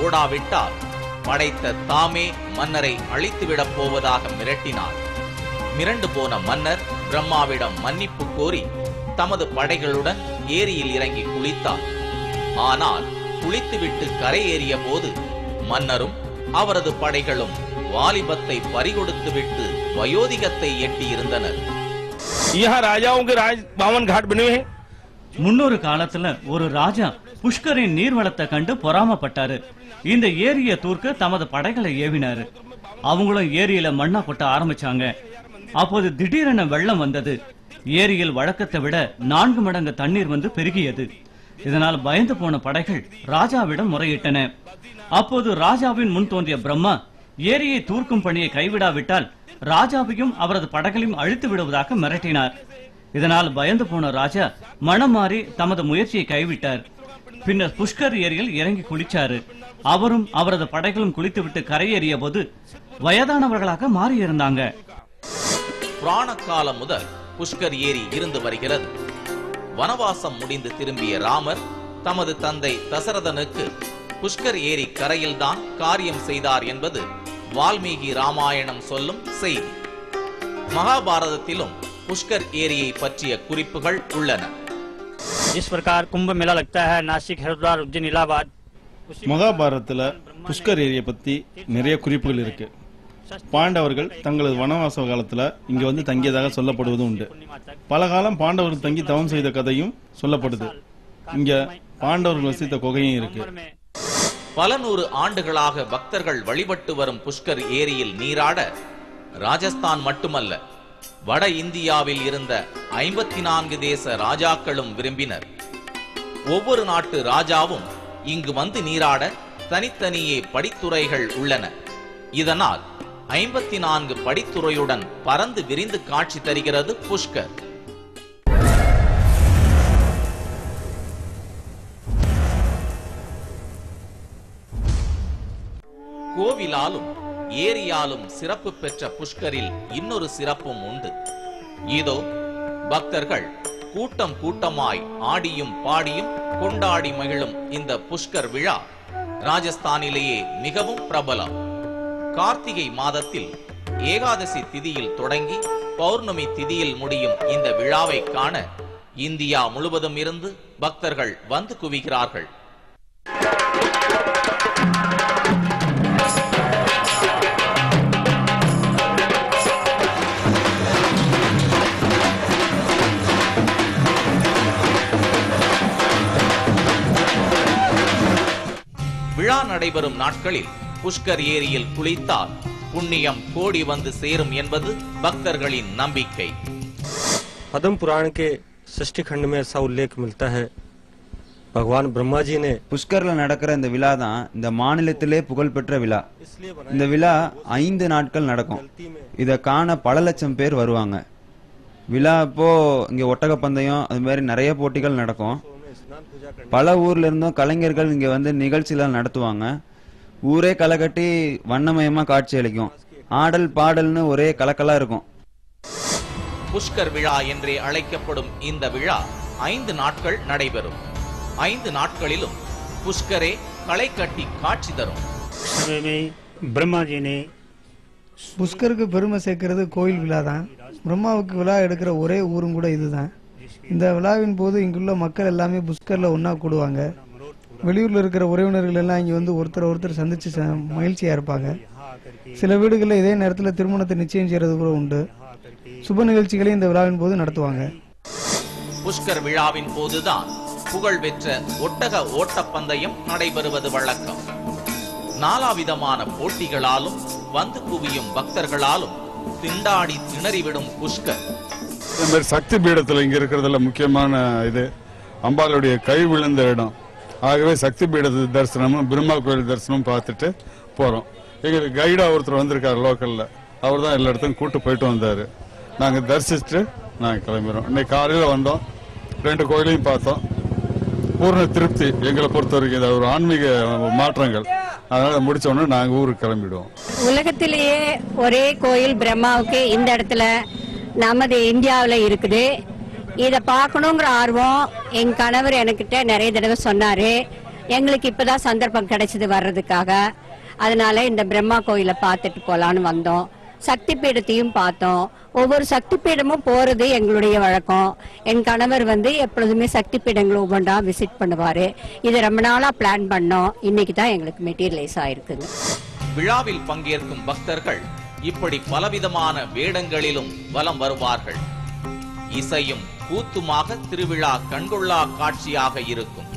ஓடாவிட்டால் படைத்த தாமே மன்னரை அழித்துவிடப் போவதாக மிரட்டினார். மிரண்டு போன மன்னர் பிரம்மாவிடம் மன்னிப்பு கோரி தமது படைகளுடன் ஏரியில் இறங்கி குளித்தார். ஆனால் குளித்துவிட்டு கரையேறிய போது மன்னரும் அவரது படைகளும் வாலிபத்தை பறிகொடுத்துவிட்டு வயோதிகத்தை எட்டியிருந்தனர். முன்னொரு காலத்துல ஒரு ராஜா புஷ்கரின் நீர்வளத்தை கண்டு பொறாமப்பட்டாரு. இந்த ஏரியை தூர்க்க தமது படைகளை ஏவினாரு. அவங்களும் ஏரியில மண்ணா கொட்ட ஆரம்பிச்சாங்க. அப்போது திடீரென வெள்ளம் வந்தது. ஏரியில் வழக்கத்தை விட 4 மடங்கு தண்ணீர் வந்து பெருகியது. இதனால் பயந்து போன படைகள் ராஜாவிடம் முறையிட்டன. அப்போது ராஜாவின் முன் தோன்றிய பிரம்மா ஏரியை தூர்க்கும் பணியை கைவிடாவிட்டால் ராஜாவையும் அவரது படைகளையும் அழித்து விடுவதாக மிரட்டினார். இதனால் பயந்து போன ராஜா மனம் மாறி தமது முயற்சியை கைவிட்டார். பின்னர் புஷ்கர் ஏரியில் இறங்கி குளிச்சாரு. அவரும் அவரது படைகளும் குளித்துவிட்டு கரையேறிய போது வயதானவர்களாக மாறியிருந்தாங்க. புராண காலம் முதல் புஷ்கர் ஏரி இருந்து வருகிறது. வனவாசம் முடிந்து திரும்பிய ராமர் தமது தந்தை தசரதனுக்கு புஷ்கர் ஏரி கரையில்தான் காரியம் செய்தார் என்பது வால்மீகி ராமாயணம் சொல்லும் செய்தி. மகாபாரதத்திலும் புஷ்கர் ஏரியை பற்றிய குறிப்புகள் உள்ளன. जिस प्रकार कुंभ मेला लगता है नासिक हरिद्वार उज्जैन इलाहाबाद மகாபாரதத்துல புஷ்கர் ஏரியை பத்தி நிறைய குறிப்புகள் இருக்கு. பாண்டவர்கள் தங்களது வனவாச காலத்துல இங்க வந்து தங்கியதாக சொல்லப்படுவது உண்டு. பல காலம் பாண்டவர்கள் தங்கி தவம் செய்த கதையும் சொல்லப்படுது. இங்க பாண்டவர்கள் வசித்த குகையும் இருக்கு. பல நூறு ஆண்டுகளாக பக்தர்கள் வழிபட்டு வரும் புஷ்கர் ஏரியில் நீராட ராஜஸ்தான் மட்டுமல்ல, வட இந்தியாவில் இருந்த 54 தேச ராஜாக்களும் விரும்பினர். ஒவ்வொரு நாட்டு ராஜாவும் இங்கு வந்து நீராட தனித்தனியே படித்துறைகள் உள்ளன. இதனால் 54 படித்துறையுடன் பறந்து விரிந்து காட்சி தருகிறது புஷ்கர். கோவிலாலும் ஏரியாலும் சிறப்பு பெற்ற புஷ்கரில் இன்னொரு சிறப்பும் உண்டு. இதோ பக்தர்கள் கூட்டம் கூட்டமாய் ஆடியும் பாடியும் கொண்டாடி மகிழும் இந்த புஷ்கர் விழா ராஜஸ்தானிலேயே மிகவும் பிரபலம். கார்த்திகை மாதத்தில் ஏகாதசி திதியில் தொடங்கி பௌர்ணமி திதியில் முடியும் இந்த விழாவை காண இந்தியா முழுவதும் இருந்து பக்தர்கள் வந்து குவிகிறார்கள். விழா நடைபெறும் நாட்களில் புஷ்கர் ஏரியில் குளித்தால் புண்ணியம் கோடி வந்து சேரும் என்பது பக்தர்களின் நம்பிக்கை. पद्म पुराण के षष्ठी खंड में ऐसा उल्लेख मिलता है. भगवान ब्रह्मा जी ने புஷ்கர்ல நடக்கிற இந்த விழா தான் இந்த மாநிலத்திலே புகழ்பெற்ற விழா. இந்த விழா 5 நாட்கள் நடக்கும். இத காண பல லட்சம் பேர் வருவாங்க. விழா அப்போ இங்க ஒட்டக பந்தயம் அது மாதிரி நிறைய போட்டிகள் நடக்கும். பல ஊர்ல இருந்தும் கலைஞர்கள் இங்க வந்து நிகழ்ச்சிகள் நடத்துவாங்க. ஊரே களை கட்டி வண்ணமயமா காட்சி அளிக்கும். ஆடல் பாடல்னு ஒரே கலக்கலா இருக்கும். புஷ்கர் விழா என்றே அழைக்கப்படும் இந்த விழா 5 நாட்கள் நடைபெறும். 5 நாட்களிலும் புஷ்கரே களை கட்டி காட்சி தரும். பிரம்மாஜி ने புஷ்கருக்கு பெருமை சேர்க்கிறது கோயில் விழா தான். பிரம்மாவுக்கு விழா எடுக்கிற ஒரே ஊரும் கூட இதுதான். இந்த விழாவின் போது இங்குள்ள மக்கள் எல்லாமே புஷ்கர்ல ஒன்னா கூடுவாங்க. வெளியூர்ல இருக்கிற உறவினர்கள் எல்லாம் இங்க வந்து ஒருத்தர் சந்திச்சு மகிழ்ச்சியா இருப்பாங்க. சில வீடுகளில் இதே நேரத்தில் திருமணத்தை நிச்சயம் செய்யறது கூட உண்டு. சுப நிகழ்ச்சிகளை இந்த விழாவின் போது நடத்துவாங்க. புஷ்கர் விழாவின் போதுதான் புகழ் பெற்ற ஒட்டக ஓட்டப்பந்தயம் நடைபெறுவது வழக்கம். நாலாவிதமான போட்டிகளாலும் வந்து குவியும் பக்தர்களாலும் திண்டாடி திணறிவிடும் புஷ்கர். சக்தி பீடத்துல இங்க இருக்கிறதுல முக்கியமான இது அம்பாளுடைய கை விழுந்த இடம். ஆகவே சக்தி பீடத்து தரிசனமும் பிரம்மா கோயில் தரிசனமும் பார்த்துட்டு போறோம். எங்களுக்கு கைடா ஒருத்தர் வந்திருக்காரு லோக்கல்ல. அவர் தான் எல்லா இடத்துக்கும் கூட்டு போயிட்டு வந்தாரு. நாங்க தரிசிச்சுட்டு நாங்க கிளம்பிடுறோம். இன்னைக்கு காலையில வந்தோம், 2 கோயிலையும் பார்த்தோம். பூர்ண திருப்தி எங்களை பொறுத்த வரைக்கும். இது ஒரு ஆன்மீக மாற்றங்கள். அதனால முடிச்ச உடனே நாங்க ஊருக்கு கிளம்பிடுவோம். உலகத்திலேயே ஒரே கோயில் பிரம்மாவுக்கு இந்த இடத்துல நமது இந்தியாவில இருக்குது. இத பார்க்கணுங்கிற ஆர்வம் என் கணவர் என்கிட்ட நிறைய தடவை சொன்னாரு. எங்களுக்கு இப்பதான் சந்தர்ப்பம் கிடைச்சது வர்றதுக்காக. அதனால இந்த பிரம்மா கோயிலை பார்த்துட்டு போலான்னு வந்தோம். சக்தி பீடத்தையும் பார்த்தோம். ஒவ்வொரு சக்தி பீடமும் போறது எங்களுடைய வழக்கம். என் கணவர் எப்பொழுதுமே சக்தி பீடங்களை ஒவ்வொன்றா விசிட் பண்ணுவாரு. இது ரொம்ப நாளா பிளான் பண்ணோம். இன்னைக்கு தான் எங்களுக்கு மெட்டீரியலைஸ் ஆயிருக்குது. விழாவில் பங்கேற்கும் பக்தர்கள் இப்படி பலவிதமான வேடங்களிலும் வலம் வருவார்கள். இசையும் கூத்துமாக திருவிழா கண்கொள்ளா காட்சியாக இருக்கும்.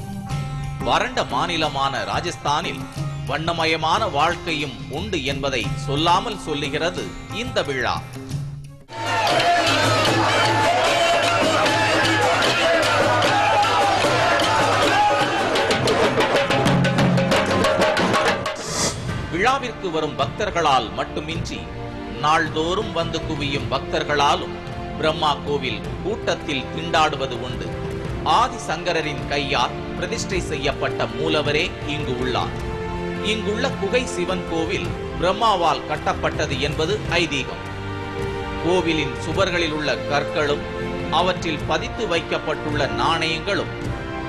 வறண்ட மாநிலமான ராஜஸ்தானில் வண்ணமயமான வாழ்க்கையும் உண்டு என்பதை சொல்லாமல் சொல்லுகிறது இந்த விழா. விழாவிற்கு வரும் பக்தர்களால் மட்டுமின்றி நாள்தோறும் வந்து குவியும் பக்தர்களாலும் பிரம்மா கோவில் கூட்டத்தில் திண்டாடுவது உண்டு. ஆதிசங்கரரின் கையால் பிரதிஷ்டை செய்யப்பட்ட மூலவரே இங்கு உள்ளார். இங்குள்ள குகை சிவன் கோவில் பிரம்மாவால் கட்டப்பட்டது என்பது ஐதீகம். கோவிலின் சுவர்களில் உள்ள கற்களும் அவற்றில் பதித்து வைக்கப்பட்டுள்ள நாணயங்களும்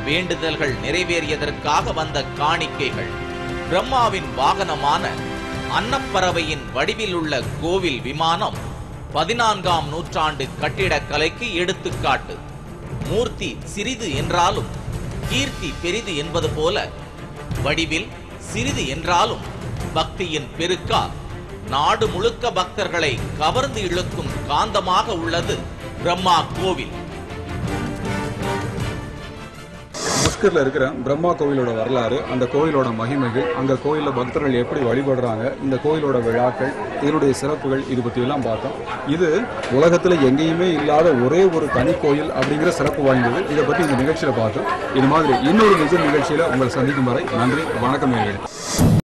வேண்டுதல்கள் நிறைவேறியதற்காக வந்த காணிக்கைகள். பிரம்மாவின் வாகனமான அன்னப்பறவையின் வடிவில் உள்ள கோவில் விமானம் 14ஆம் நூற்றாண்டு கட்டிடக்கலைக்கு எடுத்துக்காட்டு. மூர்த்தி சிறிது என்றாலும் கீர்த்தி பெரிது என்பது போல வடிவில் சிறிது என்றாலும் பக்தியின் பெருக்கா நாடு முழுக்க பக்தர்களை கவர்ந்து இழுக்கும் காந்தமாக உள்ளது பிரம்மா கோவில். புஷ்கர்ல இருக்கிற பிரம்மா கோவிலோட வரலாறு, அந்த கோயிலோட மகிமைகள், அங்க கோயில்ல பக்தர்கள் எப்படி வழிபடுறாங்க, இந்த கோயிலோட விழாக்கள், இதனுடைய சிறப்புகள், இது பத்தி எல்லாம் பார்த்தோம். இது உலகத்துல எங்கேயுமே இல்லாத ஒரே ஒரு தனி கோயில் அப்படிங்கிற சிறப்பு வாய்ந்தது. இதை பத்தி இந்த நிகழ்ச்சியில பார்த்தோம். இது மாதிரி இன்னொரு நிகழ்ச்சியில உங்களை சந்திக்கும் வரை நன்றி, வணக்கம்.